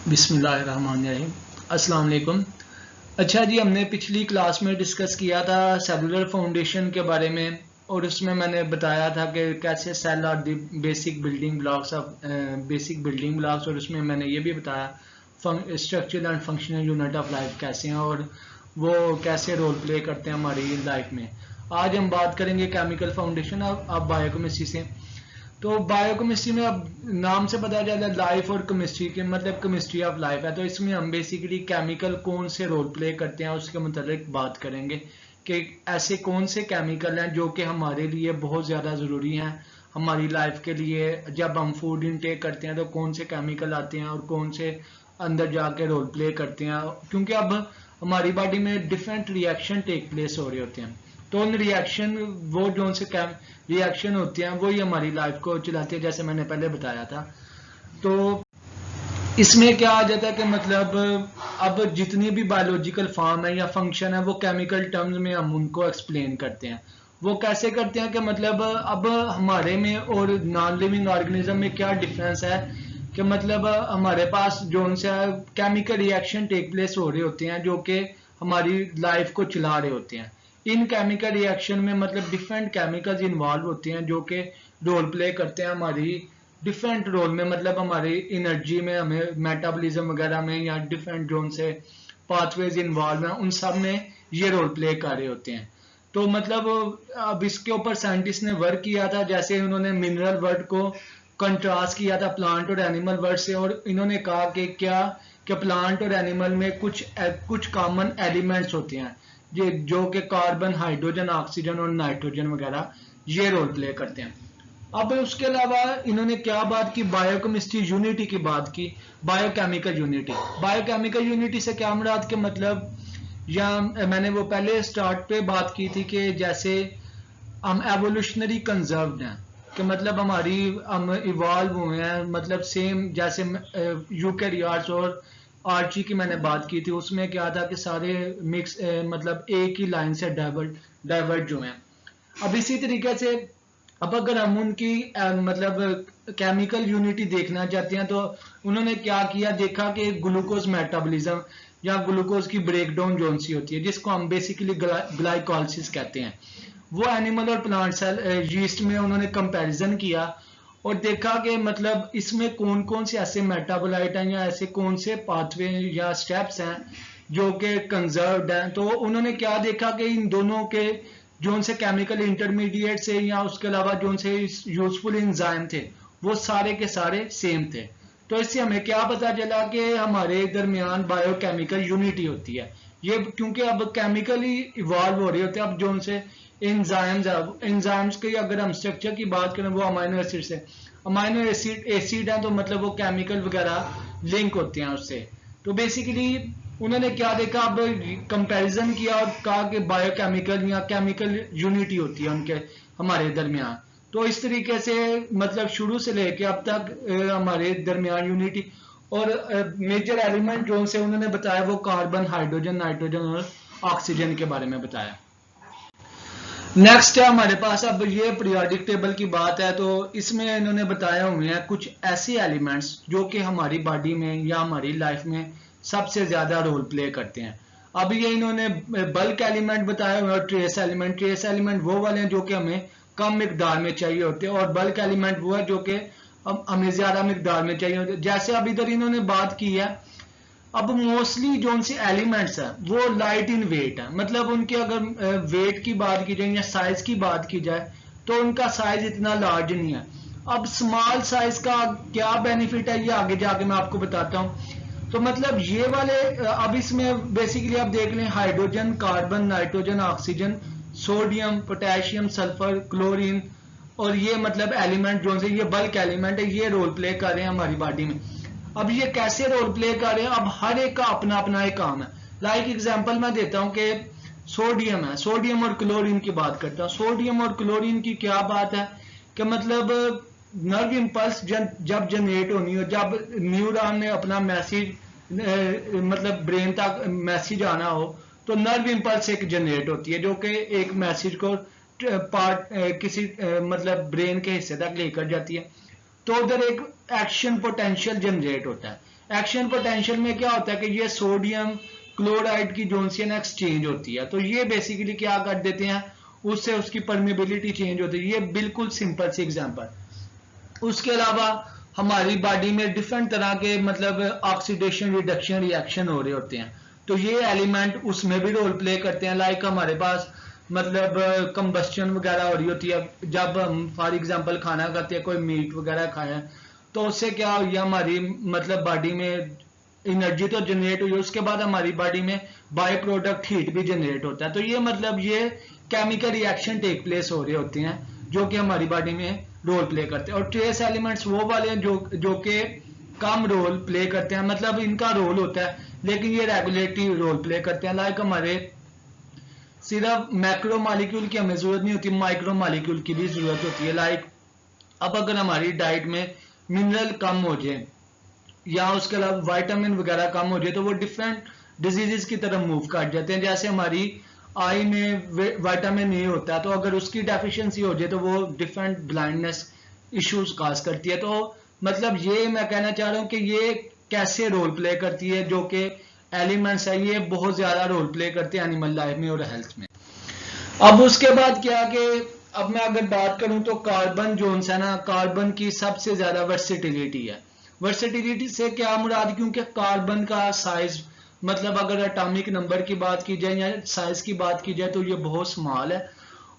बिस्मिल्लाहिर्रहमानिर्रहीम। अस्सलाम वालेकुम। अच्छा जी, हमने पिछली क्लास में डिस्कस किया था सेलुलर फाउंडेशन के बारे में, और उसमें मैंने बताया था कि कैसे cell are the basic building blocks of और उसमें मैंने ये भी बताया structural and functional unit of life कैसे हैं और वो कैसे रोल प्ले करते हैं हमारी लाइफ में। आज हम बात करेंगे केमिकल फाउंडेशन ऑफ बायोकेमिस्ट्री से। तो बायोकेमिस्ट्री में अब नाम से पता चला लाइफ और केमिस्ट्री के मतलब केमिस्ट्री ऑफ लाइफ है, तो इसमें हम बेसिकली केमिकल कौन से रोल प्ले करते हैं उसके मुतालिक बात करेंगे कि ऐसे कौन से केमिकल हैं जो कि हमारे लिए बहुत ज़्यादा ज़रूरी हैं हमारी लाइफ के लिए। जब हम फूड इनटेक करते हैं तो कौन से केमिकल आते हैं और कौन से अंदर जाके रोल प्ले करते हैं, क्योंकि अब हमारी बॉडी में डिफरेंट रिएक्शन टेक प्लेस हो रहे होते हैं। तो उन रिएक्शन वो जो से रिएक्शन होते हैं वही हमारी लाइफ को चलाते हैं, जैसे मैंने पहले बताया था। तो इसमें क्या आ जाता है कि मतलब अब जितनी भी बायोलॉजिकल फॉर्म है या फंक्शन है वो केमिकल टर्म्स में हम उनको एक्सप्लेन करते हैं। वो कैसे करते हैं कि मतलब अब हमारे में और नॉन लिविंग ऑर्गेनिज्म में क्या डिफरेंस है कि मतलब हमारे पास जो उनसे केमिकल रिएक्शन टेक प्लेस हो रहे होते हैं जो कि हमारी लाइफ को चला रहे होते हैं। इन केमिकल रिएक्शन में मतलब डिफरेंट केमिकल्स इन्वॉल्व होते हैं जो कि रोल प्ले करते हैं हमारी डिफरेंट रोल में, मतलब हमारी एनर्जी में, हमें मेटाबॉलिज्म वगैरह में या डिफरेंट जोन से पाथवेज इन्वॉल्व हैं उन सब में ये रोल प्ले कर रहे होते हैं। तो मतलब अब इसके ऊपर साइंटिस्ट ने वर्क किया था, जैसे उन्होंने मिनरल वर्ल्ड को कंट्रास्ट किया था प्लांट और एनिमल वर्ल्ड से, और इन्होंने कहा कि क्या कि प्लांट और एनिमल में कुछ कॉमन एलिमेंट्स होते हैं जो कि कार्बन, हाइड्रोजन, ऑक्सीजन और नाइट्रोजन वगैरह ये रोल प्ले करते हैं। अब उसके अलावा इन्होंने क्या बात की, बायोकेमिस्ट्री यूनिटी की बात की। बायोकेमिकल यूनिटी से क्या मुराद के मतलब, या मैंने वो पहले स्टार्ट पे बात की थी कि जैसे हम एवोल्यूशनरी कंजर्व्ड हैं कि मतलब हम इवॉल्व हुए हैं, मतलब सेम जैसे यूकेरियोट्स और आर्ची की मैंने बात की थी, उसमें क्या था कि सारे मिक्स मतलब एक ही लाइन से डाइवर्ट जो हैं। अब इसी तरीके से अब अगर हम उनकी मतलब केमिकल यूनिटी देखना चाहते हैं तो उन्होंने क्या किया, देखा कि ग्लूकोज मेटाबॉलिज्म या ग्लूकोज की ब्रेकडाउन जोन सी होती है जिसको हम बेसिकली ग्लाइकोलिसिस कहते हैं, वो एनिमल और प्लांट सेल यीस्ट में उन्होंने कंपैरिजन किया और देखा कि मतलब इसमें कौन कौन से ऐसे मेटाबोलाइट हैं या ऐसे कौन से पाथवे या स्टेप्स हैं जो कि कंजर्व्ड हैं। तो उन्होंने क्या देखा कि इन दोनों के जो उनसे केमिकल इंटरमीडिएट से या उसके अलावा जो उनसे यूजफुल इंजाइम थे वो सारे के सारे सेम थे। तो इससे हमें क्या पता चला कि हमारे दरमियान बायोकेमिकल यूनिटी होती है। ये क्योंकि अब केमिकली इवॉल्व हो रहे होते हैं। अब जो उनसे एंजाइम्स की अगर हम स्ट्रक्चर की बात करें वो अमाइनो एसिड से, अमाइनो एसिड है तो मतलब वो केमिकल वगैरह लिंक होते हैं उससे। तो बेसिकली उन्होंने क्या देखा, अब कंपैरिजन किया और कहा कि बायोकेमिकल या केमिकल यूनिटी होती है उनके हमारे दरमियान। तो इस तरीके से मतलब शुरू से लेके अब तक हमारे दरमियान यूनिटी और मेजर एलिमेंट जो से उन्होंने बताया वो कार्बन, हाइड्रोजन, नाइट्रोजन और ऑक्सीजन के बारे में बताया। नेक्स्ट है हमारे पास, अब ये पीरियोडिक टेबल की बात है तो इसमें इन्होंने बताया हुए हैं कुछ ऐसे एलिमेंट्स जो कि हमारी बॉडी में या हमारी लाइफ में सबसे ज्यादा रोल प्ले करते हैं। अब ये इन्होंने बल्क एलिमेंट बताया हुआ और ट्रेस एलिमेंट वो वाले हैं जो कि हमें कम मिकदार में चाहिए होते हैं, और बल्क एलिमेंट वो है जो कि हमें ज्यादा मिकदार में चाहिए होते हैं। जैसे अब इधर इन्होंने बात की है, अब मोस्टली जो से एलिमेंट्स है वो लाइट इन वेट है, मतलब उनके अगर वेट की बात की जाए या साइज की बात की जाए तो उनका साइज इतना लार्ज नहीं है। अब स्मॉल साइज का क्या बेनिफिट है ये आगे जाके मैं आपको बताता हूँ। तो मतलब ये वाले अब इसमें बेसिकली आप देख लें hydrogen, carbon, nitrogen, oxygen, sodium, potassium, sulphur, chlorine, और ये मतलब एलिमेंट जो से ये बल्क एलिमेंट है, ये रोल प्ले कर रहे हैं हमारी बॉडी में। अब ये कैसे रोल प्ले कर रहे हैं, अब हर एक का अपना अपना एक काम है। लाइक एग्जांपल मैं देता हूं कि सोडियम है, सोडियम और क्लोरीन की बात करता हूं। सोडियम और क्लोरीन की क्या बात है कि मतलब नर्व इंपल्स जब जनरेट होनी हो, जब न्यूरॉन ने अपना मैसेज मतलब ब्रेन तक मैसेज आना हो तो नर्व इंपल्स एक जनरेट होती है जो कि एक मैसेज को किसी मतलब ब्रेन के हिस्से तक लेकर जाती है। तो उधर एक एक्शन पोटेंशियल जनरेट होता है। एक्शन पोटेंशियल में क्या होता है कि ये सोडियम क्लोराइड की जोन सी है ना एक्सचेंज होती है, तो ये बेसिकली क्या कर देते हैं, उससे उसकी परमेबिलिटी चेंज होती है। ये बिल्कुल सिंपल सी एग्जांपल। उसके अलावा हमारी बॉडी में डिफरेंट तरह के मतलब ऑक्सीडेशन रिडक्शन रिएक्शन हो रहे होते हैं, तो ये एलिमेंट उसमें भी रोल प्ले करते हैं। लाइक हमारे पास मतलब कंबस्शन वगैरह हो रही होती है, जब हम फॉर एग्जांपल खाना खाते हैं, कोई मीट वगैरह खाया, तो उससे क्या हुई, हमारी मतलब बॉडी में एनर्जी तो जनरेट हुई, उसके बाद हमारी बॉडी में बाय प्रोडक्ट हीट भी जनरेट होता है। तो ये मतलब ये केमिकल रिएक्शन टेक प्लेस हो रहे होते हैं जो कि हमारी बॉडी में रोल प्ले करते हैं। और ट्रेस एलिमेंट्स वो वाले हैं जो कि कम रोल प्ले करते हैं, मतलब इनका रोल होता है लेकिन ये रेगुलेटरी रोल प्ले करते हैं। लाइक हमारे सिर्फ मैक्रो मॉलिक्यूल की हमें जरूरत नहीं होती, माइक्रो मॉलिक्यूल की भी जरूरत होती है। लाइक अब अगर हमारी डाइट में मिनरल कम हो जाए या उसके अलावा विटामिन वगैरह कम हो जाए, तो वो डिफरेंट डिजीजेस की तरफ मूव कर जाते हैं। जैसे हमारी आई में विटामिन ए होता है, तो अगर उसकी डेफिशिएंसी हो जाए तो वो डिफरेंट ब्लाइंडनेस इश्यूज काज करती है। तो मतलब ये मैं कहना चाह रहा हूँ कि ये कैसे रोल प्ले करती है, जो कि एलिमेंट्स है ये बहुत ज्यादा रोल प्ले करते हैं एनिमल लाइफ में और हेल्थ में। अब उसके बाद क्या कि अब मैं अगर बात करूं तो कार्बन जोन है ना, कार्बन की सबसे ज्यादा वर्सेटिलिटी है। वर्सेटिलिटी से क्या मुराद, क्योंकि कार्बन का साइज मतलब अगर एटॉमिक नंबर की बात की जाए या साइज की बात की जाए तो ये बहुत स्मॉल है।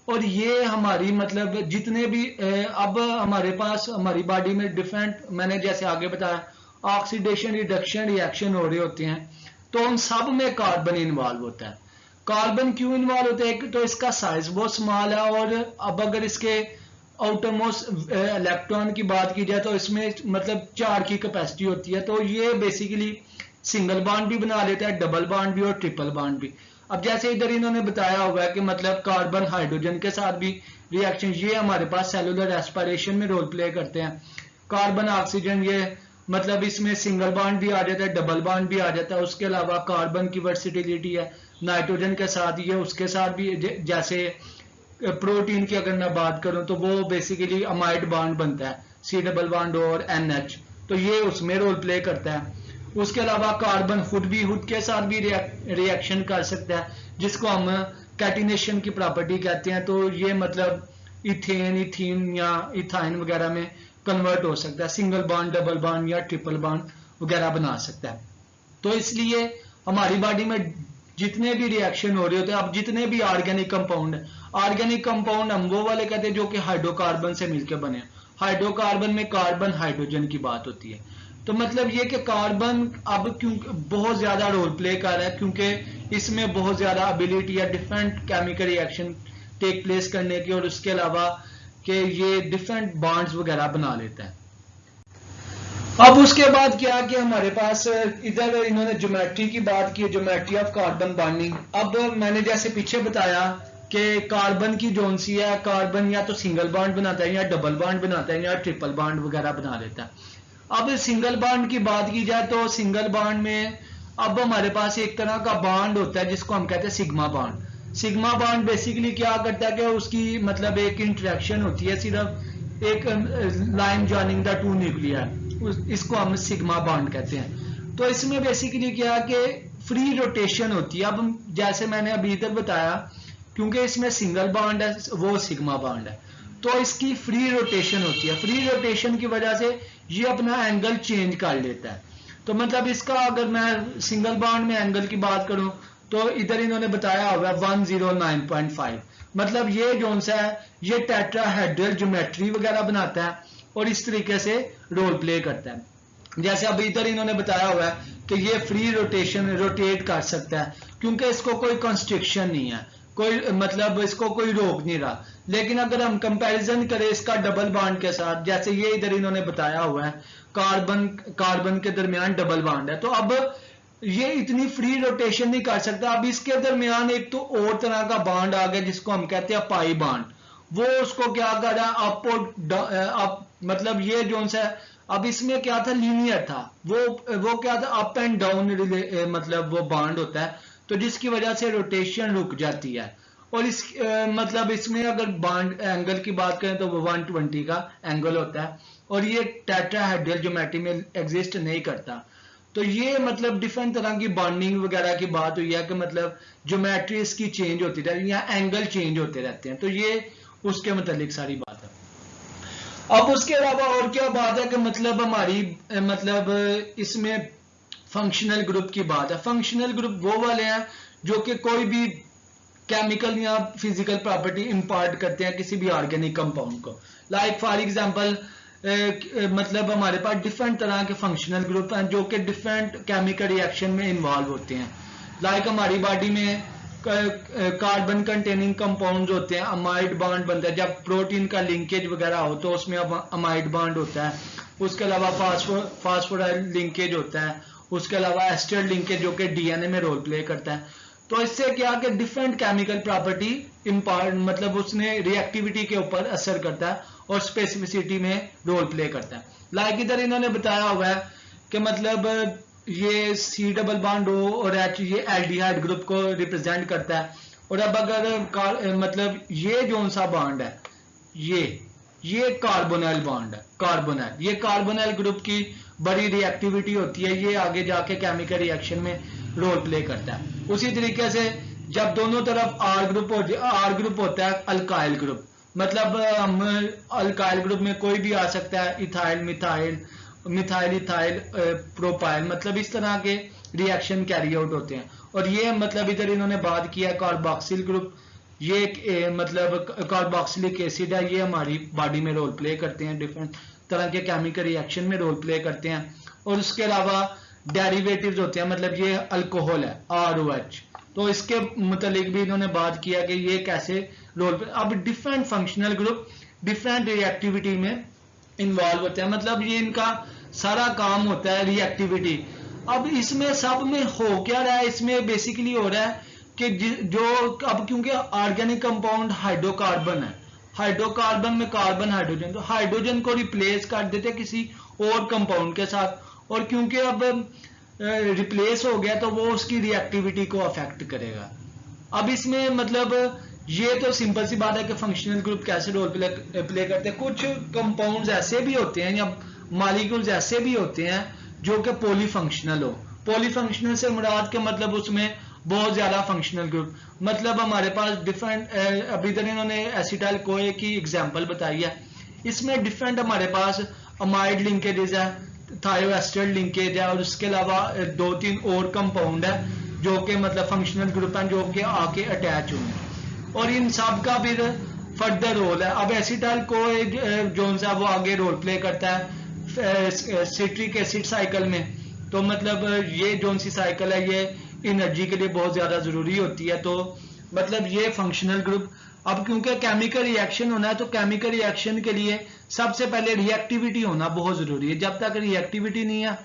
और ये हमारी मतलब जितने भी अब हमारे पास हमारी बॉडी में डिफरेंट, मैंने जैसे आगे बताया ऑक्सीडेशन रिडक्शन रिएक्शन हो रहे होते हैं, तो उन सब में कार्बन इन्वॉल्व होता है। कार्बन क्यों इन्वॉल्व होता है, तो इसका साइज बहुत स्मॉल है। और अब अगर इसके आउटरमोस्ट इलेक्ट्रॉन की बात की जाए तो इसमें मतलब 4 की कैपेसिटी होती है। तो ये बेसिकली सिंगल बॉन्ड भी बना लेता है, डबल बॉन्ड भी और ट्रिपल बॉन्ड भी। अब जैसे इधर इन्होंने बताया हुआ है कि मतलब कार्बन हाइड्रोजन के साथ भी रिएक्शन, ये हमारे पास सेलुलर रेस्पिरेशन में रोल प्ले करते हैं। कार्बन ऑक्सीजन ये मतलब इसमें सिंगल बॉन्ड भी आ जाता है, डबल बॉन्ड भी आ जाता है। उसके अलावा कार्बन की वर्सिटिलिटी है नाइट्रोजन के साथ, ये उसके साथ भी जैसे प्रोटीन की अगर मैं बात करूं तो वो बेसिकली अमाइड बॉन्ड बनता है, सी डबल बॉन्ड और NH, तो ये उसमें रोल प्ले करता है। उसके अलावा कार्बन हुड के साथ भी रिएक्शन कर सकता है, जिसको हम कैटिनेशन की प्रॉपर्टी कहते हैं। तो ये मतलब इथेन इथीन या इथाइन वगैरह में कन्वर्ट हो सकता है, सिंगल बॉन्ड डबल बॉन्ड या ट्रिपल बॉन्ड वगैरह बना सकता है। तो इसलिए हमारी बॉडी में जितने भी रिएक्शन हो रहे होते हैं, अब जितने भी ऑर्गेनिक कंपाउंड है, ऑर्गेनिक कंपाउंड हम वो वाले कहते हैं जो कि हाइड्रोकार्बन से मिलकर बने। हाइड्रोकार्बन में कार्बन हाइड्रोजन की बात होती है। तो मतलब ये कि कार्बन अब क्यों बहुत ज्यादा रोल प्ले कर रहा है, क्योंकि इसमें बहुत ज्यादा एबिलिटी है different chemical reaction take place करने की, और उसके अलावा कि ये डिफरेंट बॉन्ड्स वगैरह बना लेता है। अब उसके बाद क्या कि हमारे पास इधर इन्होंने ज्योमेट्री की बात की, ज्योमेट्री ऑफ कार्बन बॉन्डिंग। अब मैंने जैसे पीछे बताया कि कार्बन की जोन सी है, कार्बन या तो सिंगल बॉन्ड बनाता है या डबल बॉन्ड बनाता है या ट्रिपल बॉन्ड वगैरह बना लेता है। अब सिंगल बॉन्ड की बात की जाए तो सिंगल बॉन्ड में अब हमारे पास एक तरह का बॉन्ड होता है जिसको हम कहते हैं sigma bond. Sigma bond basically क्या करता है कि उसकी मतलब एक इंटरेक्शन होती है, सिर्फ एक line joining the two nuclear, इसको हम सिग्मा बॉन्ड कहते हैं। तो इसमें बेसिकली क्या कि फ्री रोटेशन होती है। अब जैसे मैंने अभी इधर बताया, क्योंकि इसमें सिंगल बॉन्ड है वो सिग्मा बॉन्ड है, तो इसकी फ्री रोटेशन होती है। फ्री रोटेशन की वजह से ये अपना एंगल चेंज कर लेता है। तो मतलब इसका अगर मैं सिंगल बॉन्ड में एंगल की बात करूं तो इधर इन्होंने बताया हुआ 109.5, मतलब ये जोन सा है ये टेट्राहेड्रल ज्योमेट्री वगैरह बनाता है और इस तरीके से रोल प्ले करता है। जैसे अब इधर इन्होंने बताया हुआ है कि ये फ्री रोटेशन रोटेट कर सकता है, क्योंकि इसको कोई कंस्ट्रिक्शन नहीं है, कोई मतलब इसको कोई रोक नहीं रहा। लेकिन अगर हम कंपैरिजन करें इसका डबल बॉन्ड के साथ, जैसे ये इधर इन्होंने बताया हुआ है कार्बन के दरमियान डबल बॉन्ड है, तो अब ये इतनी फ्री रोटेशन नहीं कर सकता। अब इसके दरमियान एक तो और तरह का बॉन्ड आ गया जिसको हम कहते हैं पाई बॉन्ड, वो उसको क्या कर रहा है अप और अप, मतलब ये जो सा अब इसमें क्या था लीनियर था, वो क्या था अप एंड डाउन मतलब वो बॉन्ड होता है, तो जिसकी वजह से रोटेशन रुक जाती है। और इस मतलब इसमें अगर बॉन्ड एंगल की बात करें तो वो 120 का एंगल होता है, और ये टेट्राहेड्रल ज्योमेट्री में एग्जिस्ट नहीं करता। तो ये मतलब डिफरेंट तरह की बॉन्डिंग वगैरह की बात हुई है कि मतलब ज्योमेट्री इसकी चेंज होती रहती है या एंगल चेंज होते रहते हैं, तो ये उसके मतलब सारी बात है। अब उसके अलावा और क्या बात है कि मतलब हमारी मतलब इसमें फंक्शनल ग्रुप की बात है। फंक्शनल ग्रुप वो वाले हैं जो कि कोई भी केमिकल या फिजिकल प्रॉपर्टी इंपार्ट करते हैं किसी भी ऑर्गेनिक कंपाउंड को। लाइक फॉर एग्जांपल मतलब हमारे पास डिफरेंट तरह के फंक्शनल ग्रुप हैं जो कि डिफरेंट केमिकल रिएक्शन में इन्वॉल्व होते हैं। लाइक हमारी बॉडी में कार्बन कंटेनिंग कंपाउंड्स होते हैं, अमाइड बॉन्ड बनता है, जब प्रोटीन का लिंकेज वगैरह हो तो उसमें अमाइड बॉन्ड होता है। उसके अलावा फास्फोराइल लिंकेज होता है, उसके अलावा एस्टर लिंकेज जो कि डीएनए में रोल प्ले करता है। तो इससे क्या कि डिफरेंट केमिकल प्रॉपर्टी इम्पार्ट मतलब उसने रिएक्टिविटी के ऊपर असर करता है और स्पेसिफिसिटी में रोल प्ले करता है। लाइक इधर इन्होंने बताया हुआ है कि मतलब ये सी डबल बॉन्ड हो और एच ये एल्डिहाइड ग्रुप को रिप्रेजेंट करता है। और अब अगर मतलब ये जो सा बॉन्ड है ये कार्बोनाइल बॉन्ड है, कार्बोनाइल, ये कार्बोनाइल ग्रुप की बड़ी रिएक्टिविटी होती है, ये आगे जाके केमिकल रिएक्शन में रोल प्ले करता है। उसी तरीके से जब दोनों तरफ आर ग्रुप होता है अल्काइल ग्रुप, मतलब हम अल्काइल ग्रुप में कोई भी आ सकता है, ethyl methyl methyl ethyl propyl, मतलब इस तरह के रिएक्शन कैरी आउट होते हैं। और ये मतलब इधर इन्होंने बात किया कार्बोक्सिल ग्रुप, ये मतलब कार्बोक्सिलिक एसिड है, ये हमारी बॉडी में रोल प्ले करते हैं, डिफरेंट तरह के केमिकल रिएक्शन में रोल प्ले करते हैं। और उसके अलावा डेरिवेटिव्स होते हैं, मतलब ये अल्कोहल है ROH, तो इसके मुतालिक भी इन्होंने बात किया कि ये कैसे रोल प्ले। अब different functional group different reactivity में इन्वॉल्व होते हैं, मतलब ये इनका सारा काम होता है रिएक्टिविटी। अब इसमें सब में हो क्या रहा है, इसमें बेसिकली हो रहा है कि जो अब क्योंकि ऑर्गेनिक कंपाउंड हाइड्रोकार्बन है, हाइड्रोकार्बन में कार्बन हाइड्रोजन, तो हाइड्रोजन को रिप्लेस कर देते किसी और कंपाउंड के साथ, और क्योंकि अब रिप्लेस हो गया तो वो उसकी रिएक्टिविटी को अफेक्ट करेगा। अब इसमें मतलब ये तो सिंपल सी बात है कि फंक्शनल ग्रुप कैसे रोल प्ले करते हैं। कुछ कंपाउंड्स ऐसे भी होते हैं या मॉलिक्यूल्स ऐसे भी होते हैं जो कि पॉलीफंक्शनल हो। पॉलीफंक्शनल से मुराद के मतलब उसमें बहुत ज्यादा फंक्शनल ग्रुप, मतलब हमारे पास डिफरेंट अभी तक इन्होंने एसिटाइल कोए की एग्जांपल बताई है, इसमें डिफरेंट हमारे पास अमाइड लिंकेजेस है, थायोएस्टर लिंकेज है, और उसके अलावा 2-3 और कंपाउंड है जो कि मतलब फंक्शनल ग्रुप हैं जो कि आके अटैच हुए हैं, और इन सब का फिर फर्दर रोल है। अब एसिटाइल कोए जो सा वो आगे रोल प्ले करता है सिट्रिक एसिड साइकिल में, तो मतलब ये जो सी साइकिल है ये एनर्जी के लिए बहुत ज्यादा जरूरी होती है, तो मतलब ये फंक्शनल ग्रुप। अब क्योंकि केमिकल रिएक्शन होना है तो केमिकल रिएक्शन के लिए सबसे पहले रिएक्टिविटी होना बहुत जरूरी है। जब तक रिएक्टिविटी नहीं है,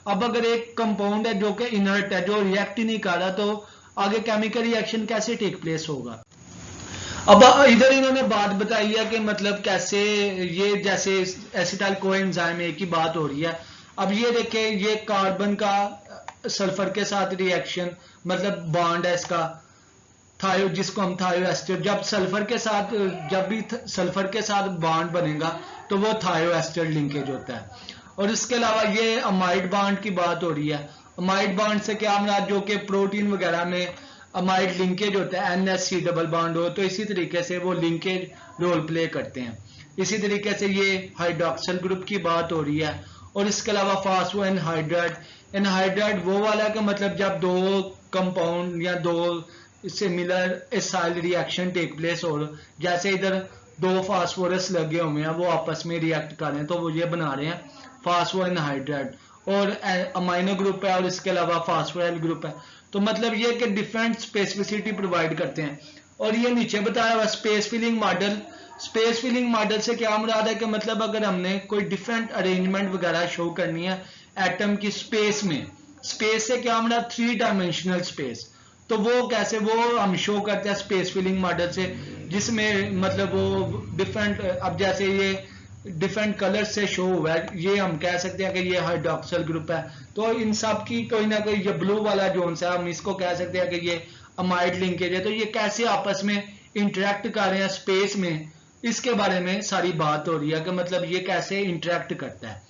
अब अगर एक कंपाउंड है जो कि इनर्ट है, जो रिएक्ट ही नहीं कर रहा, तो आगे केमिकल रिएक्शन कैसे टेक प्लेस होगा। अब इधर इन्होंने बात बताई है कि मतलब कैसे ये जैसे एसिटाइल कोएंजाइम एक ही बात हो रही है। अब ये देखें, ये कार्बन का सल्फर के साथ रिएक्शन, मतलब बॉन्ड है इसका थायो, जिसको हम थायोएस्टर, जब भी सल्फर के साथ बॉन्ड बनेगा तो वो थायोएस्टर लिंकेज होता है। और इसके अलावा ये अमाइड बॉन्ड की बात हो रही है। अमाइड बॉन्ड से क्या मुराद, जो कि प्रोटीन वगैरह में अमाइड लिंकेज होता है, NH3 डबल बॉन्ड हो, तो इसी तरीके से वो लिंकेज रोल प्ले करते हैं। इसी तरीके से ये हाइड्रोक्सिल ग्रुप की बात हो रही है। और इसके अलावा फास्फो एनहाइड्राइड वो वाला का मतलब जब दो कंपाउंड या दो similar acyl reaction take place हो, जैसे इधर 2 फास्फोरस लगे हुए हैं वो आपस में रिएक्ट कर रहे हैं, तो वो ये बना रहे हैं फास्फो एनहाइड्राइड, और अमाइनो ग्रुप है और इसके अलावा फास्फोराइल ग्रुप है। तो मतलब ये कि डिफरेंट स्पेसिफिसिटी प्रोवाइड करते हैं। और ये नीचे बताया हुआ space filling model, space filling model से क्या मुराद है कि मतलब अगर हमने कोई डिफरेंट अरेंजमेंट वगैरह शो करनी है एटम की स्पेस में, स्पेस से क्या मुराद 3 डायमेंशनल स्पेस, तो वो कैसे वो हम शो करते हैं स्पेस फिलिंग मॉडल से, जिसमें मतलब वो डिफरेंट, अब जैसे ये डिफरेंट कलर से शो हुआ है, ये हम कह सकते हैं कि ये हाइड्रोक्सिल ग्रुप है, तो इन सब की कोई ना कोई, ये ब्लू वाला जोन सा हम इसको कह सकते हैं कि ये अमाइड लिंकेज है। तो ये कैसे आपस में इंटरेक्ट कर रहे हैं स्पेस में, इसके बारे में सारी बात हो रही है कि मतलब ये कैसे इंटरेक्ट करता है।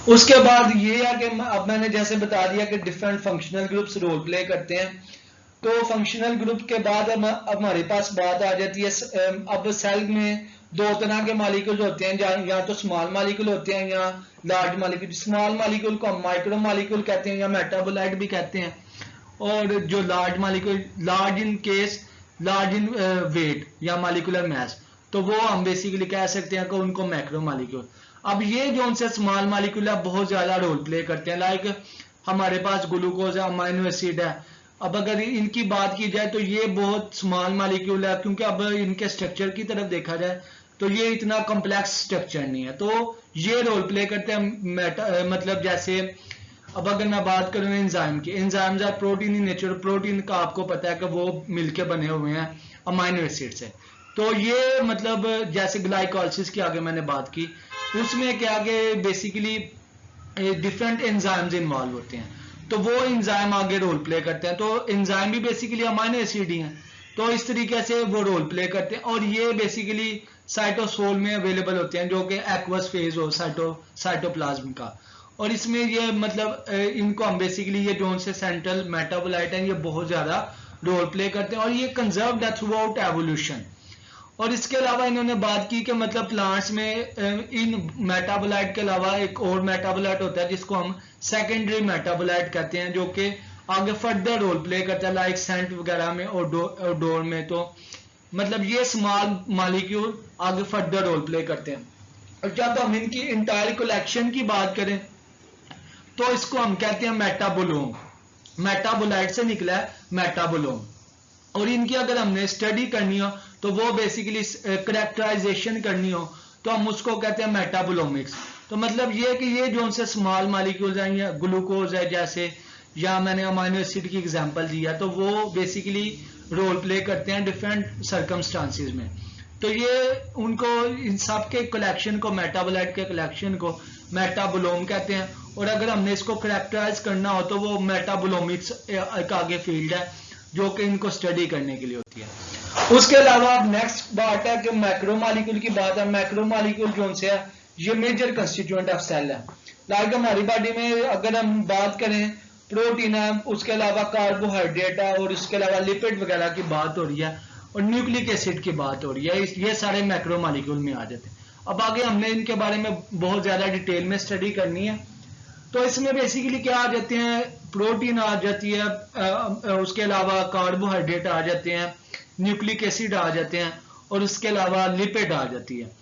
उसके बाद ये है कि अब मैंने जैसे बता दिया कि different functional groups role play करते हैं, तो फंक्शनल ग्रुप के बाद अब हमारे पास बात आ जाती है, अब सेल में दो तरह के मालिक्यूल्स होते हैं, या तो स्मॉल मालिक्यूल होते हैं या लार्ज मालिक्यूल। स्मॉल मालिक्यूल को हम माइक्रो मालिक्यूल कहते हैं या मेटाबोलाइट भी कहते हैं, और जो large molecule, large in case, large in weight या मालिकुलर मास, तो वो हम बेसिकली कह सकते हैं कि उनको मैक्रो मालिक्यूल। अब ये जो उनसे स्मॉल मालिक्यूल है बहुत ज्यादा रोल प्ले करते हैं, लाइक हमारे पास ग्लूकोज है, अमाइनो एसिड है। अब अगर इनकी बात की जाए तो ये बहुत स्मॉल मालिक्यूल है, क्योंकि अब इनके स्ट्रक्चर की तरफ देखा जाए तो ये इतना कॉम्प्लेक्स स्ट्रक्चर नहीं है, तो ये रोल प्ले करते हैं मतलब जैसे अब अगर मैं बात करूं एंजाइम की, enzymes are protein in nature. Protein का आपको पता है कि वो मिलके बने हुए हैं अमाइनो एसिड से, तो ये मतलब जैसे ग्लाइकोलाइसिस की आगे मैंने बात की, उसमें क्या कि बेसिकली डिफरेंट एंजाइम्स इन्वॉल्व होते हैं, तो वो एंजाइम आगे रोल प्ले करते हैं। तो एंजाइम भी बेसिकली अमाइनो एसिड ही हैं, तो इस तरीके से वो रोल प्ले करते हैं, और ये बेसिकली साइटोसोल में अवेलेबल होते हैं, जो कि एक्वस फेज हो साइटोप्लाज्म का। और इसमें ये मतलब इनको हम बेसिकली ये जो से सेंट्रल मेटाबोलाइट हैं, ये बहुत ज्यादा रोल प्ले करते हैं, और ये कंजर्व्ड है थ्रू आउट एवोल्यूशन। और इसके अलावा इन्होंने बात की कि मतलब प्लांट्स में इन मेटाबोलाइट के अलावा एक और मेटाबोलाइट होता है जिसको हम सेकेंडरी मेटाबोलाइट कहते हैं, जो कि आगे फर्दर रोल प्ले करता है, लाइक सेंट वगैरह में और डोर में। तो मतलब ये स्मॉल मॉलिक्यूल आगे फर्दर रोल प्ले करते हैं। और जब हम इनकी इंटायर कलेक्शन की बात करें तो इसको हम कहते हैं मेटाबोलोम। मेटाबोलाइट से निकला है मेटाबोलोम, और इनकी अगर हमने स्टडी करनी हो तो वो बेसिकली करेक्टराइजेशन करनी हो तो हम उसको कहते हैं मेटाबोलोमिक्स। तो मतलब ये कि ये जो उनसे स्मॉल मॉलिक्यूल्स हैं या ग्लूकोज है जैसे, या मैंने अमाइनो एसिड की एग्जांपल दिया, तो वो बेसिकली रोल प्ले करते हैं डिफरेंट सर्कमस्टांसेस में। तो ये उनको इन सब के कलेक्शन को, मेटाबोलाइट के कलेक्शन को मेटाबोलोम कहते हैं, और अगर हमने इसको करेक्टराइज करना हो तो वो मेटाबोलोमिक्स एक आगे फील्ड है जो कि इनको स्टडी करने के लिए होती है। उसके अलावा अब नेक्स्ट बात है कि मैक्रो मॉलिक्यूल की बात है। मैक्रो मॉलिक्यूल जो है ये मेजर कंस्टिट्यूएंट ऑफ सेल है। लाइक हमारी बॉडी में अगर हम बात करें प्रोटीन है, उसके अलावा कार्बोहाइड्रेट है, और उसके अलावा लिपिड वगैरह की बात हो रही है, और न्यूक्लिक एसिड की बात हो रही है, ये सारे मैक्रो मॉलिक्यूल में आ जाते हैं। अब आगे हमने इनके बारे में बहुत ज्यादा डिटेल में स्टडी करनी है। तो इसमें बेसिकली क्या आ जाते हैं, प्रोटीन आ जाती है, उसके अलावा कार्बोहाइड्रेट आ जाते हैं, न्यूक्लिक एसिड आ जाते हैं, और उसके अलावा लिपिड आ जाती है।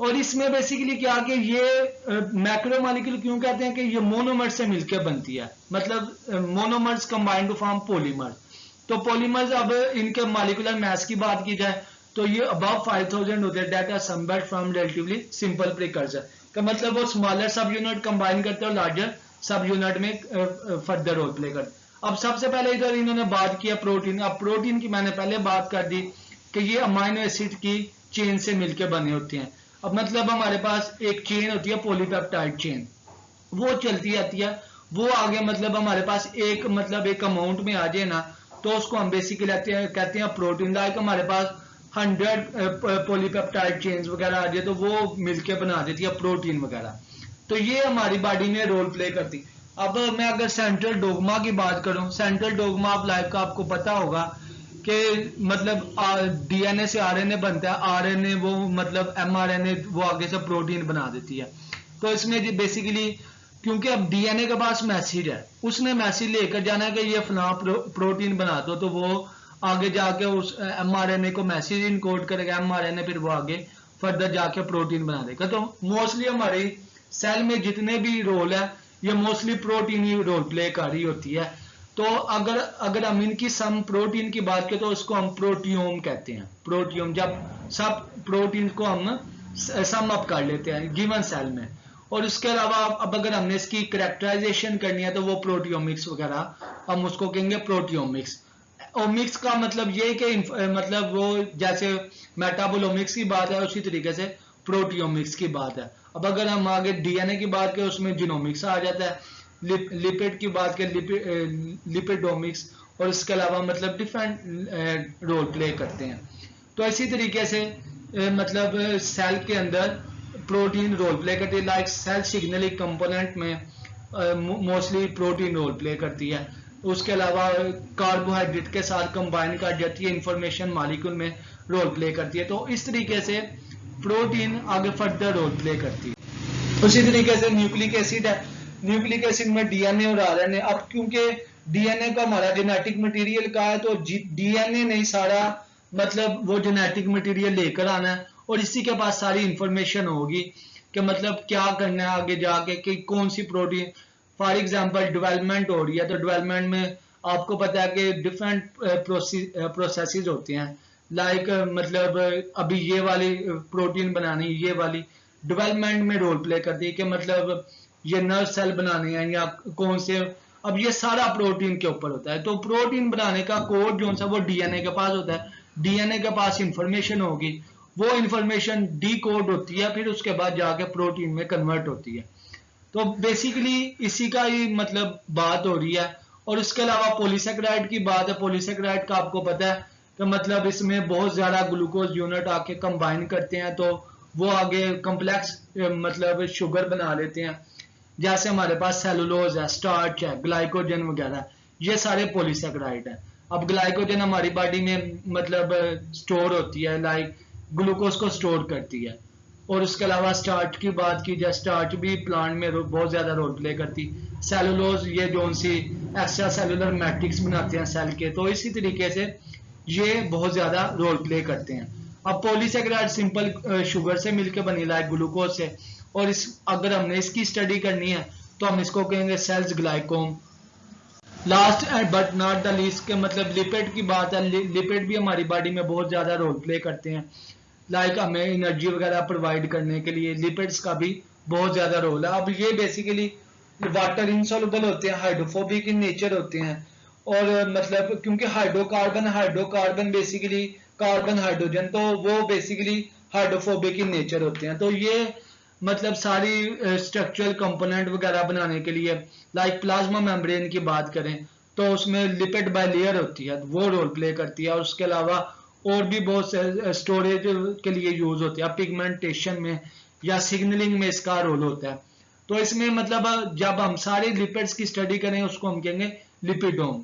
और इसमें बेसिकली क्या कि ये मैक्रो मॉलिक्यूल क्यों कहते हैं कि ये मोनोमर्स से मिलकर बनती है, मतलब monomers combined to form polymers. तो पॉलीमर्स, अब इनके मॉलिक्यूलर मास की बात की जाए तो ये अबव 5000 होते हैं, that are somewhere from relatively simple precursor का मतलब वो स्मॉलर सब यूनिट कंबाइन करते हैं और लार्जर सब यूनिट में फर्दर रोल प्ले करते हैं। अब सबसे पहले इधर इन्होंने बात किया प्रोटीन। अब प्रोटीन की मैंने पहले बात कर दी कि ये अमाइनो एसिड की चेन से मिलकर बने होते हैं। अब मतलब हमारे पास एक चेन होती है पॉलीपेप्टाइड चेन, वो चलती आती है, वो आगे मतलब हमारे पास एक मतलब एक अमाउंट में आ जाए ना तो उसको हम बेसिकली कहते हैं प्रोटीन। लाइक हमारे पास 100 पॉलीपेप्टाइड चेन्स वगैरह आ जाए तो वो मिलके बना देती है प्रोटीन वगैरह। तो ये हमारी बॉडी में रोल प्ले करती। अब मैं अगर सेंट्रल डोगमा की बात करूं, सेंट्रल डोगमा ऑफ लाइफ का आपको पता होगा कि मतलब डीएनए से आरएनए बनता है, आरएनए वो मतलब एमआरएनए वो आगे से प्रोटीन बना देती है। तो इसमें बेसिकली क्योंकि अब डीएनए के पास मैसेज है, उसने मैसेज लेकर जाना है कि ये फलां प्रोटीन बना दो, तो वो आगे जाके उस एमआरएनए को मैसेज इनकोड करेगा, एमआरएनए फिर वो आगे फर्दर जाके प्रोटीन बना देगा। तो मोस्टली हमारी सेल में जितने भी रोल है ये मोस्टली प्रोटीन ही रोल प्ले कर रही होती है। तो अगर हम इनकी सम प्रोटीन की बात करें तो उसको हम प्रोटियोम कहते हैं। प्रोटियोम, जब सब प्रोटीन को हम सम अप कर लेते हैं गिवन सेल में। और उसके अलावा अब अगर हमने इसकी करेक्टराइजेशन करनी है तो वो प्रोटियोमिक्स वगैरह हम उसको कहेंगे प्रोटियोमिक्स। ओमिक्स का मतलब ये कि मतलब वो जैसे मेटाबोलोमिक्स की बात है उसी तरीके से प्रोटियोमिक्स की बात है। अब अगर हम आगे डीएनए की बात करें उसमें जीनोमिक्स आ जाता है, लिपिड की बात करें लिपिडोमिक्स, और इसके अलावा मतलब डिफरेंट रोल प्ले करते हैं। तो इसी तरीके से मतलब सेल के अंदर प्रोटीन रोल प्ले करती है, लाइक सेल सिग्नलिंग कंपोनेंट में मोस्टली प्रोटीन रोल प्ले करती है। उसके अलावा कार्बोहाइड्रेट के साथ कंबाइन कर जाती है, इंफॉर्मेशन मॉलिक्यूल में रोल प्ले करती है। तो इस तरीके से प्रोटीन आगे फर्दर रोल प्ले करती है। उसी तरीके से न्यूक्लिक एसिड है, न्यूक्लिक एसिड में डीएनए और आरएनए। अब क्योंकि डीएनए का हमारा जेनेटिक मटेरियल का है, तो डीएनए नहीं सारा मतलब वो जेनेटिक मटेरियल लेकर आना है और इसी के पास सारी इंफॉर्मेशन होगी कि मतलब क्या करना है आगे जाके, कि कौन सी प्रोटीन, फॉर एग्जांपल डेवलपमेंट हो रही है तो डेवलपमेंट में आपको पता है कि डिफरेंट प्रोसेसेस होते हैं, लाइक मतलब अभी ये वाली प्रोटीन बनानी, ये वाली डेवलपमेंट में रोल प्ले करती है कि मतलब ये नर्व सेल बनाने हैं या कौन से, अब ये सारा प्रोटीन के ऊपर होता है। तो प्रोटीन बनाने का कोड जो सा वो डीएनए के पास होता है, डीएनए के पास इंफॉर्मेशन होगी, वो इंफॉर्मेशन डी कोड होती है, फिर उसके बाद जाके प्रोटीन में कन्वर्ट होती है। तो बेसिकली इसी का ही मतलब बात हो रही है। और उसके अलावा पॉलीसेकेराइड की बात है, पॉलीसेकेराइड का आपको पता है कि मतलब इसमें बहुत ज्यादा ग्लूकोज यूनिट आके कंबाइन करते हैं तो वो आगे कॉम्प्लेक्स मतलब शुगर बना लेते हैं। जैसे हमारे पास सेलुलोज है, स्टार्च है, ग्लाइकोजन वगैरह, ये सारे पॉलीसेकेराइड है। अब ग्लाइकोजन हमारी बॉडी में मतलब स्टोर होती है, लाइक ग्लूकोज को स्टोर करती है। और उसके अलावा स्टार्च की बात की जाए, स्टार्च भी प्लांट में बहुत ज्यादा रोल प्ले करती। सेलुलोज ये जो सी एक्स्ट्रा सेलुलर मैट्रिक्स बनाते हैं सेल के, तो इसी तरीके से ये बहुत ज्यादा रोल प्ले करते हैं। अब पॉलीसेकेराइड सिंपल शुगर से मिलकर बनी, लाइक ग्लूकोज से, और इस अगर हमने इसकी स्टडी करनी है तो हम इसको कहेंगे cells glycome. Last but not the least के मतलब लिपिड की बात है, लिपिड भी हमारी बॉडी में बहुत ज्यादा रोल प्ले करते हैं, लाइक हमें एनर्जी वगैरह प्रोवाइड करने के लिए लिपिड्स का भी बहुत ज्यादा रोल है। अब ये बेसिकली वाटर इनसॉल्युबल होते हैं, हाइड्रोफोबिक इन नेचर होते हैं, और मतलब क्योंकि हाइड्रोकार्बन बेसिकली कार्बन हाइड्रोजन, तो वो बेसिकली हाइड्रोफोबिक इन नेचर होते हैं। तो ये मतलब सारी स्ट्रक्चरल कंपोनेंट वगैरह बनाने के लिए, लाइक प्लाज्मा मेम्ब्रेन की बात करें तो उसमें लिपिड बाइलेयर होती है, वो रोल प्ले करती है। और उसके अलावा और भी बहुत से स्टोरेज के लिए यूज होती है, पिगमेंटेशन में या सिग्नलिंग में इसका रोल होता है। तो इसमें मतलब जब हम सारे लिपिड्स की स्टडी करें उसको हम कहेंगे लिपिडोम।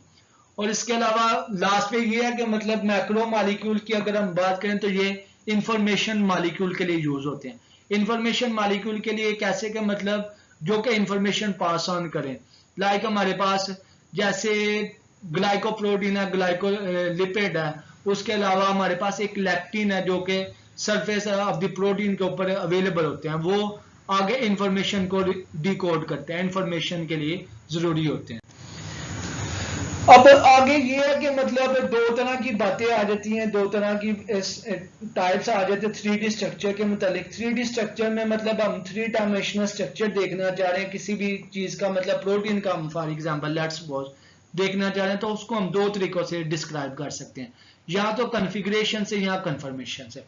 और इसके अलावा लास्ट पे ये है कि मतलब मैक्रो मॉलिक्यूल की अगर हम बात करें तो ये इंफॉर्मेशन मॉलिक्यूल के लिए यूज होते हैं। इंफॉर्मेशन मॉलिक्यूल के लिए कैसे के मतलब जो कि इंफॉर्मेशन पास ऑन करें, लाइक हमारे पास जैसे ग्लाइकोप्रोटीन है, ग्लाइको लिपिड है, उसके अलावा हमारे पास एक लैक्टिन है जो कि सरफेस ऑफ द प्रोटीन के ऊपर अवेलेबल होते हैं, वो आगे इंफॉर्मेशन को डिकोड करते हैं, इंफॉर्मेशन के लिए जरूरी होते हैं। अब आगे ये है कि मतलब दो तरह की बातें आ जाती हैं, दो तरह की टाइप्स आ जाते हैं 3D स्ट्रक्चर के मुतालिक। 3D स्ट्रक्चर में मतलब हम 3 डायमेंशनल स्ट्रक्चर देखना चाह रहे हैं किसी भी चीज का, मतलब प्रोटीन का हम फॉर एग्जांपल लेट्स सपोज देखना चाह रहे हैं, तो उसको हम दो तरीकों से डिस्क्राइब कर सकते हैं, या तो कॉन्फ़िगरेशन से या कन्फर्मेशन से।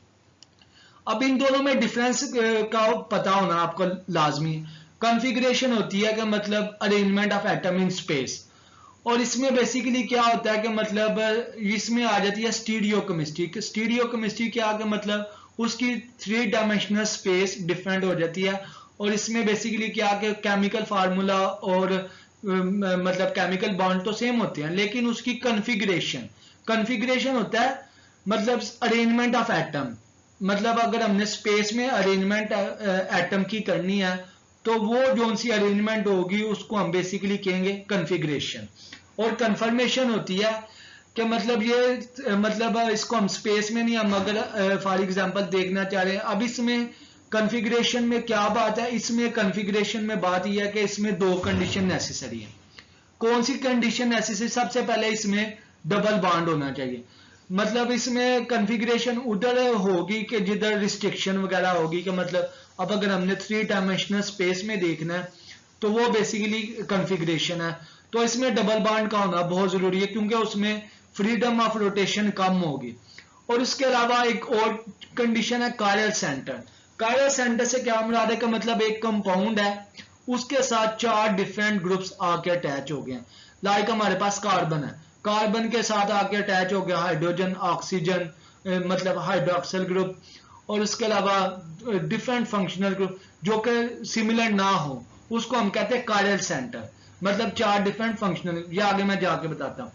अब इन दोनों में डिफरेंस का पता होना आपको लाजमी। कॉन्फ़िगरेशन होती है कि मतलब arrangement of atom in space, और इसमें बेसिकली क्या होता है कि मतलब इसमें आ जाती है स्टीरियोकेमिस्ट्री। स्टीरियोकेमिस्ट्री क्या है कि मतलब उसकी 3 डायमेंशनल स्पेस डिफरेंट हो जाती है, और इसमें बेसिकली क्या कि केमिकल फार्मूला और मतलब केमिकल बॉन्ड तो सेम होते हैं, लेकिन उसकी कन्फिग्रेशन होता है मतलब अरेंजमेंट ऑफ एटम। मतलब अगर हमने स्पेस में अरेंजमेंट एटम की करनी है तो वो जो सी अरेंजमेंट होगी उसको हम बेसिकली कहेंगे कन्फिग्रेशन। और कन्फर्मेशन होती है कि मतलब ये मतलब इसको हम स्पेस में नहीं, हम अगर फॉर एग्जांपल देखना चाह रहे हैं, अब इसमें कन्फिग्रेशन में क्या बात है, इसमें कन्फिग्रेशन में बात यह है कि इसमें 2 कंडीशन नेसेसरी है। कौन सी कंडीशन नेसेसरी? सबसे पहले इसमें डबल बॉन्ड होना चाहिए। मतलब इसमें कन्फिग्रेशन उधर होगी कि जिधर रिस्ट्रिक्शन वगैरह होगी, कि मतलब अब अगर हमने 3 डायमेंशनल स्पेस में देखना है तो वो बेसिकली कन्फिग्रेशन है। तो इसमें डबल बॉन्ड का होना बहुत जरूरी है क्योंकि उसमें फ्रीडम ऑफ रोटेशन कम होगी। और इसके अलावा एक और कंडीशन है कायरल सेंटर। कायरल सेंटर से क्या मुराद है कि मतलब एक कंपाउंड है, उसके साथ 4 डिफरेंट ग्रुप्स आके अटैच हो गए हैं। लाइक हमारे पास कार्बन है, कार्बन के साथ आके अटैच हो गया हाइड्रोजन, ऑक्सीजन मतलब हाइड्रोक्सिल ग्रुप, और उसके अलावा डिफरेंट फंक्शनल ग्रुप जो कि सिमिलर ना हो, उसको हम कहते हैं कायरल सेंटर। मतलब 4 डिफरेंट फंक्शनल, ये आगे मैं जाके बताता हूँ।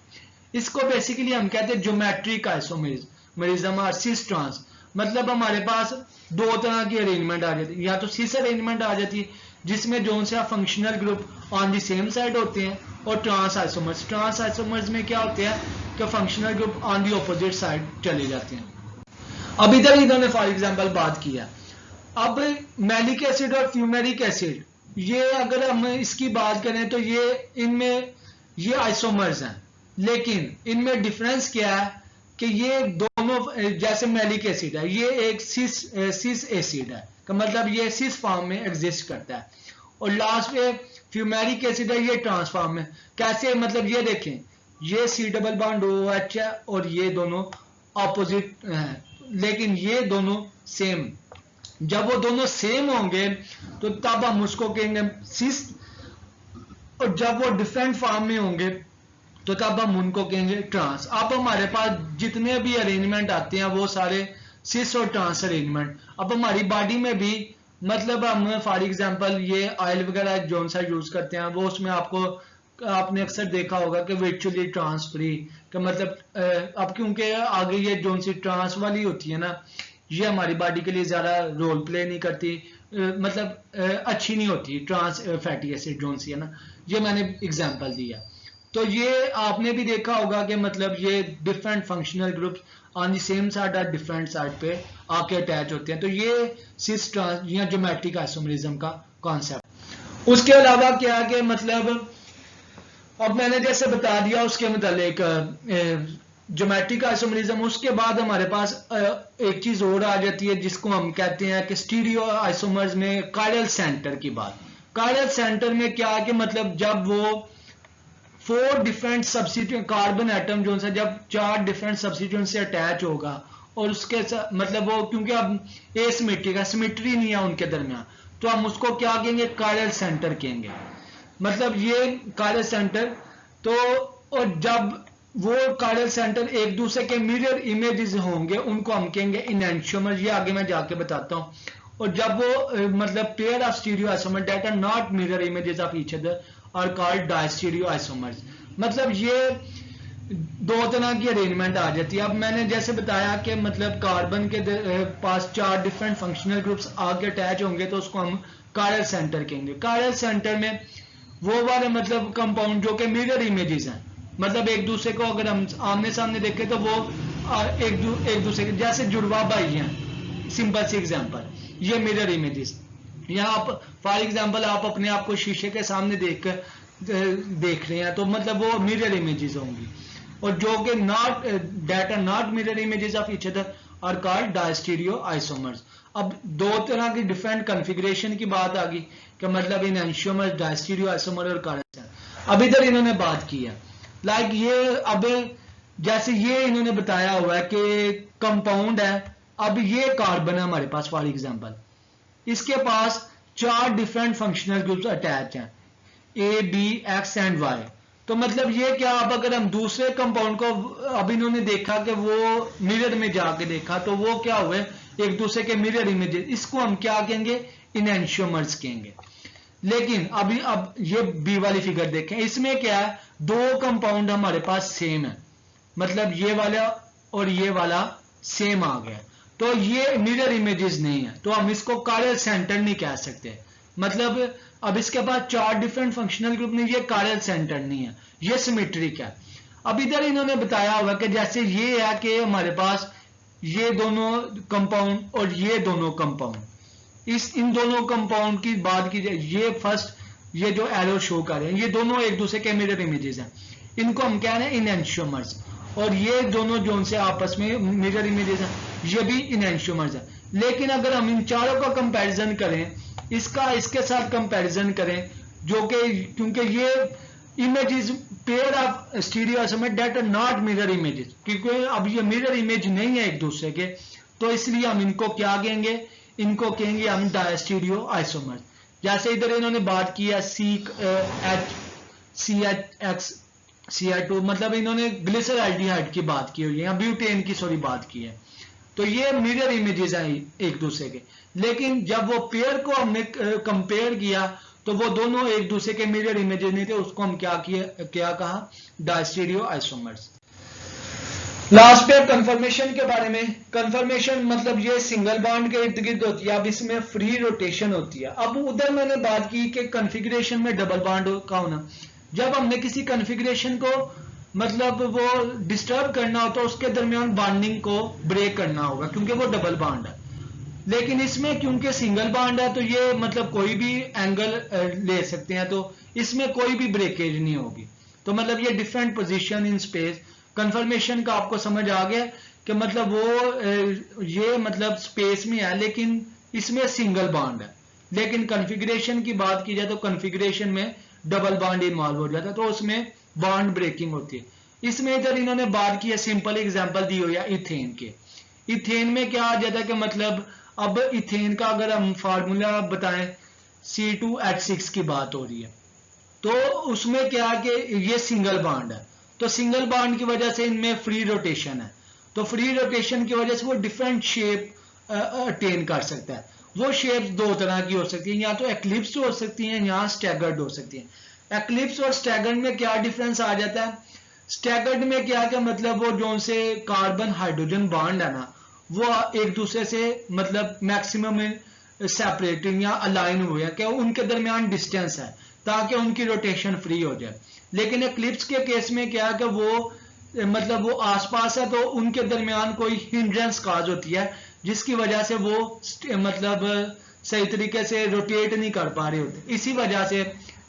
इसको बेसिकली हम कहते हैं ज्योमेट्रिक आइसोमेरिज्म और सिस ट्रांस। मतलब हमारे पास 2 तरह की अरेंजमेंट आ जाती है, या तो सिस अरेंजमेंट आ जाती है जिसमें जो से functional group on the same side होते हैं, और ट्रांस आइसोमर्स में क्या होते हैं कि functional group on the opposite side चले जाते हैं। अब इधर इन्होंने फॉर एग्जांपल बात किया, अब मैलिक एसिड और फ्यूमेरिक एसिड, ये अगर हम इसकी बात करें तो ये इनमें ये आइसोमर्स हैं, लेकिन इनमें डिफरेंस क्या है कि ये दोनों, जैसे मैलिक एसिड है ये एक सिस एसिड है, का मतलब ये सिस फॉर्म में एग्जिस्ट करता है, और लास्ट पे फ्यूमेरिक एसिड है ये ट्रांस फॉर्म में। कैसे, मतलब ये देखें, ये सी डबल बॉन्ड OH है और ये दोनों ऑपोजिट हैं, लेकिन ये दोनों सेम। जब वो दोनों सेम होंगे तो तब हम उसको कहेंगे सिस, और जब वो डिफरेंट फॉर्म में होंगे तो तब हम उनको कहेंगे ट्रांस। अब हमारे पास जितने भी अरेंजमेंट आते हैं वो सारे सिस और ट्रांस अरेंजमेंट। अब हमारी बॉडी में भी, मतलब हम फॉर एग्जांपल ये ऑयल वगैरह जो सा यूज करते हैं वो उसमें आपने अक्सर देखा होगा कि वर्चुअली ट्रांस फ्री का मतलब अब क्योंकि आगे ये जो सी ट्रांस वाली होती है ना, ये हमारी बॉडी के लिए ज्यादा रोल प्ले नहीं करती, मतलब अच्छी नहीं होती ट्रांस फैटी एसिड जो सी है ना, ये मैंने एग्जांपल दिया। तो ये आपने भी देखा होगा कि मतलब ये different functional groups on the same side और डिफरेंट साइड पे आके अटैच होते हैं, तो ये सिस ट्रांस या ज्योमेट्रिक आइसोमेरिज्म का कॉन्सेप्ट। उसके अलावा क्या कि मतलब अब मैंने जैसे बता दिया उसके मुतालिक ज्योमेट्रिक आइसोमेरिज्म, उसके बाद हमारे पास एक चीज और आ जाती है जिसको हम कहते हैं कि स्टीरियो आइसोमर्स में कायरल सेंटर की बात। कायरल सेंटर में क्या है कि मतलब जब वो 4 डिफरेंट सब्स्टिट्यूएंट कार्बन एटम जो है जब 4 डिफरेंट सब्स्टिट्यूएंट से अटैच होगा, और उसके मतलब वो क्योंकि अब एसिमेट्रिक है, सिमेट्री नहीं है उनके दरमियान, तो हम उसको क्या कहेंगे, कायरल सेंटर कहेंगे। मतलब ये कायरल सेंटर, तो और जब वो कायरल सेंटर एक दूसरे के मिरर इमेजेस होंगे उनको हम कहेंगे इनैंशियोमर, ये आगे मैं जाके बताता हूँ। और जब वो मतलब pair of stereoisomer that are not mirror images of each other are called diastereoisomers. मतलब ये 2 तरह की अरेंजमेंट आ जाती है। अब मैंने जैसे बताया कि मतलब कार्बन के पास 4 डिफरेंट फंक्शनल ग्रुप्स आगे अटैच होंगे तो उसको हम कायरल सेंटर कहेंगे। कायरल सेंटर में वो वाले मतलब कंपाउंड जो कि मिरर इमेजेस हैं, मतलब एक दूसरे को अगर हम आमने सामने देखें तो वो एक दूसरे के जैसे जुड़वा भाई हैं, सिंपल सी एग्जांपल, ये मिरर इमेजेस। यहाँ आप फॉर एग्जांपल आप अपने आप को शीशे के सामने देख रहे हैं तो मतलब वो मिरर इमेजेस होंगी, और जो कि not that are not mirror images of each other are called diastereoisomers. अब 2 तरह की डिफरेंट कॉन्फ़िगरेशन की बात आ गई कि मतलब इन एंशियोमर, डायस्टीरियो आइसोमर और कायरल। अब इधर इन्होंने बात की है लाइक ये, अब जैसे ये इन्होंने बताया हुआ है कि कंपाउंड है, अब ये कार्बन है हमारे पास फॉर एग्जांपल, इसके पास 4 डिफरेंट फंक्शनल ग्रुप्स अटैच हैं, A, B, X and Y। तो मतलब ये क्या, अब अगर हम दूसरे कंपाउंड को, अब इन्होंने देखा कि वो मिरर में जाके देखा तो वो क्या हुए, एक दूसरे के मिरर इमेजेस, इसको हम क्या कहेंगे, इनएंशियोमर्स कहेंगे। लेकिन अभी अब ये बी वाली फिगर देखें, इसमें क्या है, 2 कंपाउंड हमारे पास सेम है, मतलब ये वाला और ये वाला सेम आ गया, तो ये मिरर इमेजेस नहीं है, तो हम इसको कायरल सेंटर नहीं कह सकते। मतलब अब इसके पास 4 डिफरेंट फंक्शनल ग्रुप नहीं, ये कायरल सेंटर नहीं है, ये सिमेट्रिक है। अब इधर इन्होंने बताया हुआ कि जैसे ये है कि हमारे पास ये दोनों कंपाउंड और ये दोनों कंपाउंड, इन दोनों कंपाउंड की बात की जाए, ये फर्स्ट ये जो एरो शो कर रहे हैं ये दोनों एक दूसरे के मिरर इमेजेस हैं, इनको हम कह रहे हैं इनएंशियोमर्स। और ये दोनों जो से आपस में मिरर इमेजेस हैं ये भी इनएंशियोमर्स हैं। लेकिन अगर हम इन चारों का कंपैरिजन करें, इसका इसके साथ कंपैरिजन करें, जो कि क्योंकि ये images pair of stereoisomer that are not mirror images, क्योंकि अब ये मिरर इमेज नहीं है एक दूसरे के, तो इसलिए हम इनको क्या कहेंगे, इनको कहेंगे हम डायस्टीरियो आइसोमर। जैसे इधर इन्होंने बात की है CH2, मतलब इन्होंने ग्लिसरॉल्डिहाइड की बात की हुई है, ब्यूटेन की सॉरी बात की है। तो ये मिरर इमेजेस हैं एक दूसरे के। लेकिन जब वो पेयर को हमने कंपेयर किया तो वो दोनों एक दूसरे के मिरर इमेजेस नहीं थे, उसको हम क्या कहा, डायस्टीरियो आइसोमर्स। लास्ट पे कंफर्मेशन के बारे में। कंफर्मेशन मतलब ये सिंगल बॉन्ड के इर्द गिर्द होती है, अब इसमें फ्री रोटेशन होती है। अब उधर मैंने बात की कि कॉन्फ़िगरेशन में डबल बॉन्ड का होना, जब हमने किसी कॉन्फ़िगरेशन को मतलब वो डिस्टर्ब करना हो तो उसके दरमियान बॉन्डिंग को ब्रेक करना होगा क्योंकि वो डबल बॉन्ड है। लेकिन इसमें क्योंकि सिंगल बॉन्ड है तो ये मतलब कोई भी एंगल ले सकते हैं, तो इसमें कोई भी ब्रेकेज नहीं होगी। तो मतलब ये different position in space. Confirmation का आपको समझ आ गया कि मतलब वो ये मतलब स्पेस में है लेकिन इसमें सिंगल बॉन्ड है। लेकिन कॉन्फ़िगरेशन की बात की जाए तो कॉन्फ़िगरेशन में डबल बॉन्ड इन्वॉल्व हो जाता है, तो उसमें बॉन्ड ब्रेकिंग होती है। इसमें इधर इन्होंने बात की है, सिंपल एग्जांपल दी हुई है इथेन के। इथेन में क्या आ जाता है कि मतलब अब इथेन का अगर हम फार्मूला बताएं, C2H6 की बात हो रही है, तो उसमें क्या कि ये सिंगल बॉन्ड है, तो सिंगल बॉन्ड की वजह से इनमें फ्री रोटेशन है, तो फ्री रोटेशन की वजह से वो डिफरेंट शेप अटेन कर सकता है। वो शेप्स दो तरह की हो सकती है, या तो एक्लिप्स हो सकती हैं या स्टैगर्ड हो सकती हैं। एक्लिप्स और स्टैगर्ड में क्या डिफरेंस आ जाता है, स्टैगर्ड में क्या कि मतलब वो जो से कार्बन हाइड्रोजन बॉन्ड है ना, वो एक दूसरे से मतलब मैक्सिमम सेपरेटिंग या अलाइन हुए हैं, क्या उनके दरमियान डिस्टेंस है ताकि उनकी रोटेशन फ्री हो जाए। लेकिन एक्लिप्स के केस में क्या है कि वो मतलब वो आसपास है तो उनके दरमियान कोई हिंड्रेंस काज होती है जिसकी वजह से वो मतलब सही तरीके से रोटेट नहीं कर पा रहे होते। इसी वजह से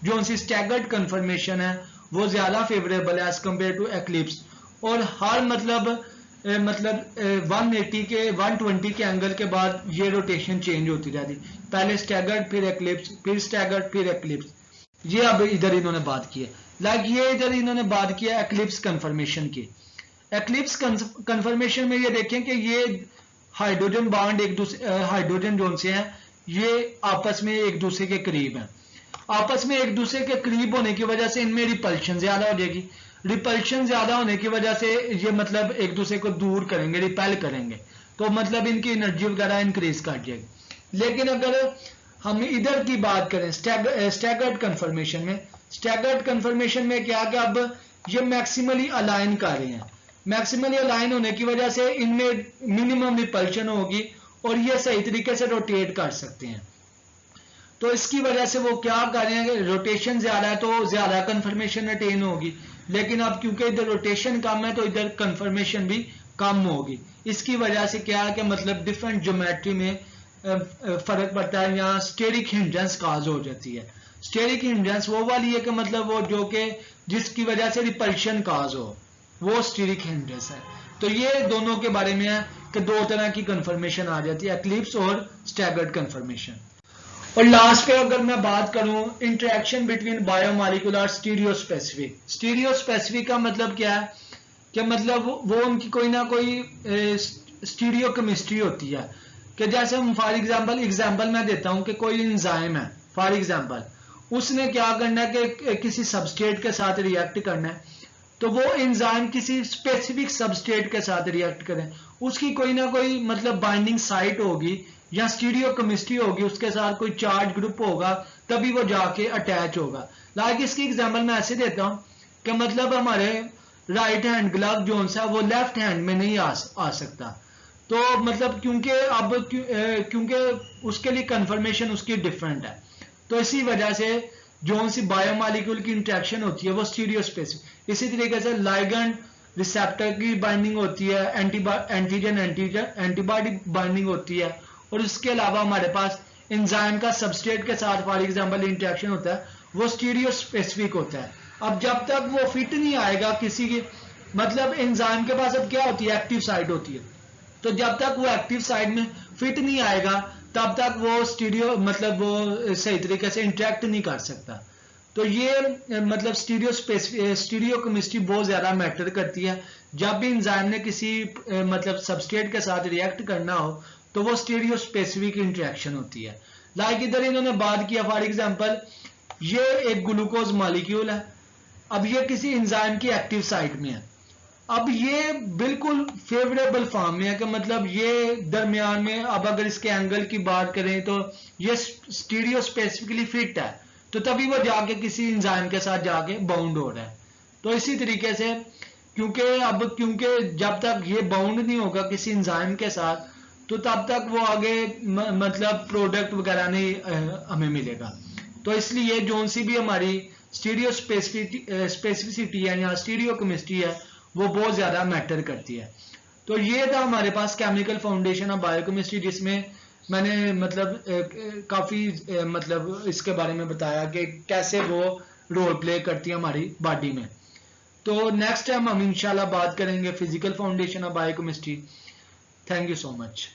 जो सी स्टैगर्ड कन्फर्मेशन है वो ज्यादा फेवरेबल है एज कम्पेयर टू एक्लिप्स। और हर मतलब 180 के 120 के एंगल के बाद ये रोटेशन चेंज होती जाती, पहले स्टैगर्ड फिर एक्लिप्स फिर स्टैगर्ड फिर एक्लिप्स। ये अब इधर इन्होंने बात की है, लाइक ये इधर इन्होंने बात किया एक्लिप्स कन्फर्मेशन की। एक्लिप्स कन्फर्मेशन में ये देखें कि ये हाइड्रोजन बॉन्ड एक दूसरे हाइड्रोजन जोन से हैं, ये आपस में एक दूसरे के करीब हैं। आपस में एक दूसरे के करीब होने की वजह से इनमें रिपल्शन ज्यादा हो जाएगी। रिपल्शन ज्यादा होने की वजह से ये मतलब एक दूसरे को दूर करेंगे, रिपेल करेंगे, तो मतलब इनकी एनर्जी वगैरह इंक्रीज कर जाएगी। लेकिन अगर हम इधर की बात करें स्टैगर्ड कन्फर्मेशन में, स्टैगर्ड कन्फर्मेशन में क्या कि अब ये मैक्सिमली अलाइन कर रहे हैं, मैक्सिमली अलाइन होने की वजह से इनमें मिनिमम रिपल्शन होगी और ये सही तरीके से रोटेट कर सकते हैं। तो इसकी वजह से वो क्या कर रहे हैं, रोटेशन ज्यादा है तो ज्यादा कन्फर्मेशन अटेन होगी, लेकिन अब क्योंकि इधर रोटेशन कम है तो इधर कन्फर्मेशन भी कम होगी। इसकी वजह से क्या है कि मतलब डिफरेंट ज्योमेट्री में फर्क पड़ता है, यहाँ स्टेरिक हिंड्रेंस काज हो जाती है। स्टेरिक हिंड्रेंस वो वाली है कि मतलब वो जो कि जिसकी वजह से रिपल्शन काज हो, वो स्टेरिक हिंड्रेंस है। तो ये दोनों के बारे में है कि दो तरह की कन्फर्मेशन आ जाती है, एक्लिप्स और स्टैगर्ड कन्फर्मेशन। और लास्ट पे अगर मैं बात करूं इंटरेक्शन बिटवीन बायोमॉलिक्यूलर स्टीरियोस्पेसिफिक। स्टीरियोस्पेसिफिक का मतलब क्या है कि मतलब वो उनकी कोई ना कोई स्टीरियो केमिस्ट्री होती है कि जैसे हम फॉर एग्जांपल मैं देता हूं कि कोई एंजाइम है, फॉर एग्जांपल उसने क्या करना है कि किसी सबस्ट्रेट के साथ रिएक्ट करना है, तो वो एंजाइम किसी स्पेसिफिक सबस्ट्रेट के साथ रिएक्ट करें, उसकी कोई ना कोई मतलब बाइंडिंग साइट होगी या स्टीरियो केमिस्ट्री होगी, उसके साथ कोई चार्ज ग्रुप होगा, तभी वो जाके अटैच होगा। लाइक इसकी एग्जांपल मैं ऐसे देता हूं कि मतलब हमारे राइट हैंड ग्लव जो है वो लेफ्ट हैंड में नहीं आ सकता, तो मतलब क्योंकि उसके लिए कंफर्मेशन उसकी डिफरेंट है, तो इसी वजह से जो सी बायोमॉलिक्यूल की इंटरेक्शन होती है वो स्टीरियोस्पेसिफिक। इसी तरीके से लाइगेंड रिसेप्टर की बाइंडिंग होती है, एंटीजन एंटीबॉडी बाइंडिंग होती है, और इसके अलावा हमारे पास एंजाइम का सबस्ट्रेट के साथ फॉर एग्जांपल इंटरेक्शन होता है, वो स्टीरियोस्पेसिफिक होता है। अब जब तक वो फिट नहीं आएगा किसी की मतलब एंजाइम के पास अब क्या होती है, एक्टिव साइट होती है, तो जब तक वो एक्टिव साइट में फिट नहीं आएगा तब तक वो स्टीरियो मतलब वो सही तरीके से इंटरेक्ट नहीं कर सकता। तो ये मतलब स्टीरियो केमिस्ट्री बहुत ज्यादा मैटर करती है। जब भी एंजाइम ने किसी मतलब सबस्ट्रेट के साथ रिएक्ट करना हो तो वो स्टीरियो स्पेसिफिक इंटरेक्शन होती है। लाइक इधर इन्होंने बात किया फॉर एग्जांपल ये एक ग्लूकोज मॉलिक्यूल है, अब ये किसी एंजाइम की एक्टिव साइट में है, अब ये बिल्कुल फेवरेबल फॉर्म में है कि मतलब ये दरमियान में, अब अगर इसके एंगल की बात करें तो ये स्टीरियो स्पेसिफिकली फिट है, तो तभी वो जाके किसी इंजाइम के साथ जाके बाउंड हो रहा है। तो इसी तरीके से क्योंकि जब तक ये बाउंड नहीं होगा किसी इंजाइम के साथ, तो तब तक वो आगे मतलब प्रोडक्ट वगैरह नहीं हमें मिलेगा। तो इसलिए जो सी भी हमारी स्टीरियो स्पेसिफिसिटी है या स्टीरियो केमिस्ट्री है, वो बहुत ज़्यादा मैटर करती है। तो ये था हमारे पास केमिकल फाउंडेशन ऑफ बायोकेमिस्ट्री, जिसमें मैंने मतलब काफ़ी मतलब इसके बारे में बताया कि कैसे वो रोल प्ले करती है हमारी बॉडी में। तो नेक्स्ट टाइम हम इंशाल्लाह बात करेंगे physical foundation of biochemistry. Thank you so much.